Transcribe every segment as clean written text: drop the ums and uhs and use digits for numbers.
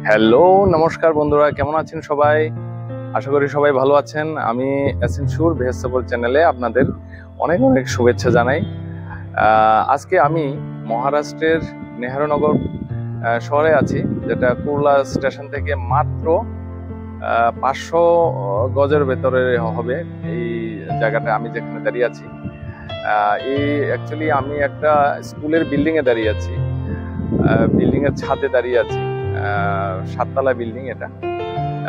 Hello, নমস্কার বন্ধুরা, কেমন আছেন সবাই? আশা করি সবাই ভালো আছেন। আমি এসেনসুর ভেজ চ্যানেলে আপনাদের অনেক অনেক শুভেচ্ছা জানাই। আজকে আমি মহারাষ্ট্রের নেহরুনগর শহরে আছি, যেটা কুর্লা স্টেশন থেকে মাত্র 500 গজের ভেতরে হবে এই জায়গাটা আমি যেখানে দাঁড়িয়ে আছি। এই অ্যাকচুয়ালি আমি একটা স্কুলের বিল্ডিং এ দাঁড়িয়ে আছি, বিল্ডিং এর ছাদে দাঁড়িয়ে আছি। 7 তলা বিল্ডিং এটা,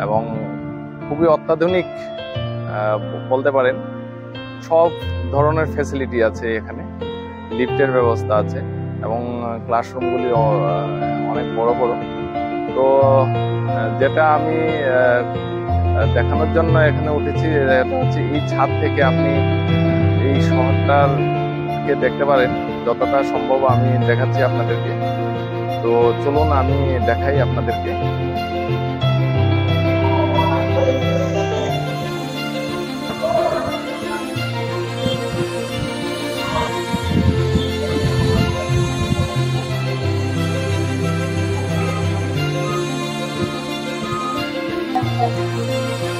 এবং খুবই অত্যাধুনিক বলতে পারেন। সব ধরনের ফ্যাসিলিটি আছে এখানে, লিফটের ব্যবস্থা আছে এবং ক্লাসরুমগুলি অনেক বড় বড়। তো যেটা আমি দেখানোর জন্য এখানে উঠেছি, হচ্ছে এই ছাদ থেকে আপনি এই শহরটাকে দেখতে পারেন। যতটা সম্ভব আমি দেখাচ্ছি আপনাদেরকে। তো চলুন আমি দেখাই আপনাদেরকে।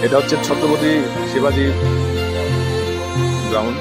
এটা হচ্ছে ছত্রপতি শিবাজি গ্রাউন্ড।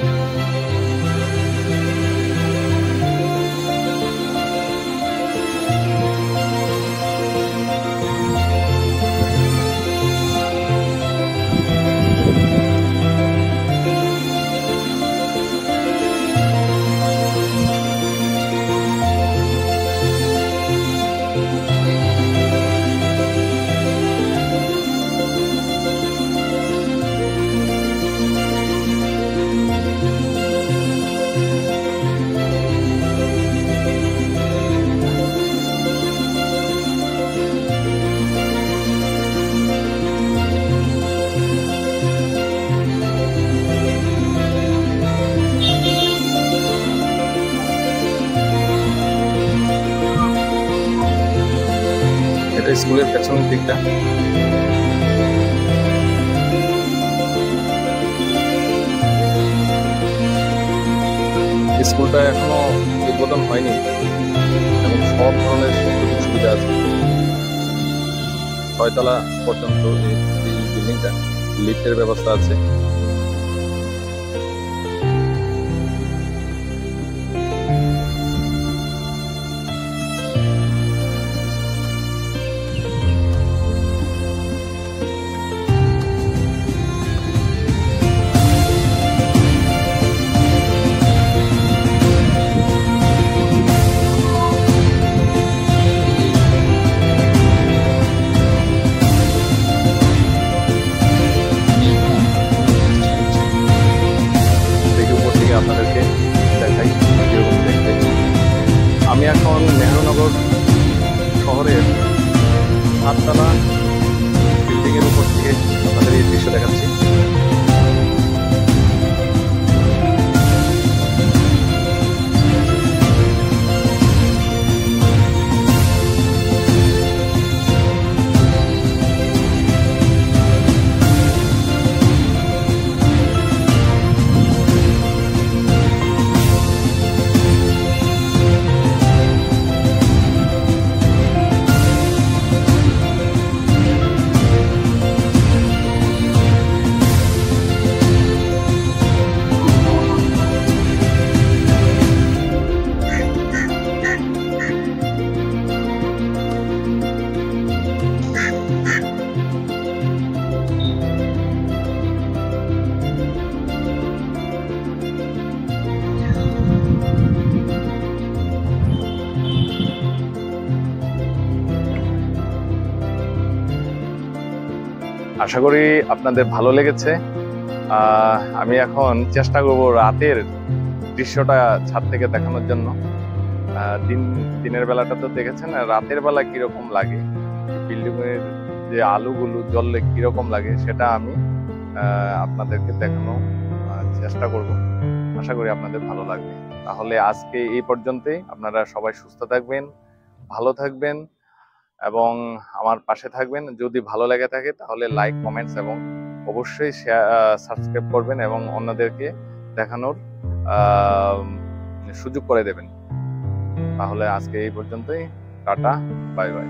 এটা স্কুলের পেছনের দিকটা। স্কুলটা এখনো উদ্বোধন হয়নি এবং সব ধরনের সুবিধা আছে। 6 তলা পর্যন্ত এই বিল্ডিংটা, লিফটের ব্যবস্থা আছে। আপনাদেরকে দেখাই কিরকম দেখতে। আমি এখন নেহরুনগর শহরের 7 তলা বিল্ডিং এর উপর থেকে আপনাদের এই দৃশ্য দেখাচ্ছি। আশা করি আপনাদের ভালো লেগেছে। আমি এখন চেষ্টা করব রাতের দৃশ্যটা ছাদ থেকে দেখানোর জন্য। দিনের বেলাটা তো দেখেছেন, রাতের বেলা কিরকম লাগে, বিল্ডিং এর যে আলোগুলো জ্বললে কিরকম লাগে, সেটা আমি আপনাদেরকে দেখানো চেষ্টা করব। আশা করি আপনাদের ভালো লাগবে। তাহলে আজকে এই পর্যন্তই। আপনারা সবাই সুস্থ থাকবেন, ভালো থাকবেন এবং আমার পাশে থাকবেন। যদি ভালো লেগে থাকে তাহলে লাইক, কমেন্টস এবং অবশ্যই সাবস্ক্রাইব করবেন এবং অন্যদেরকে দেখানোর সুযোগ করে দেবেন। তাহলে আজকে এই পর্যন্তই। Tata, bye bye.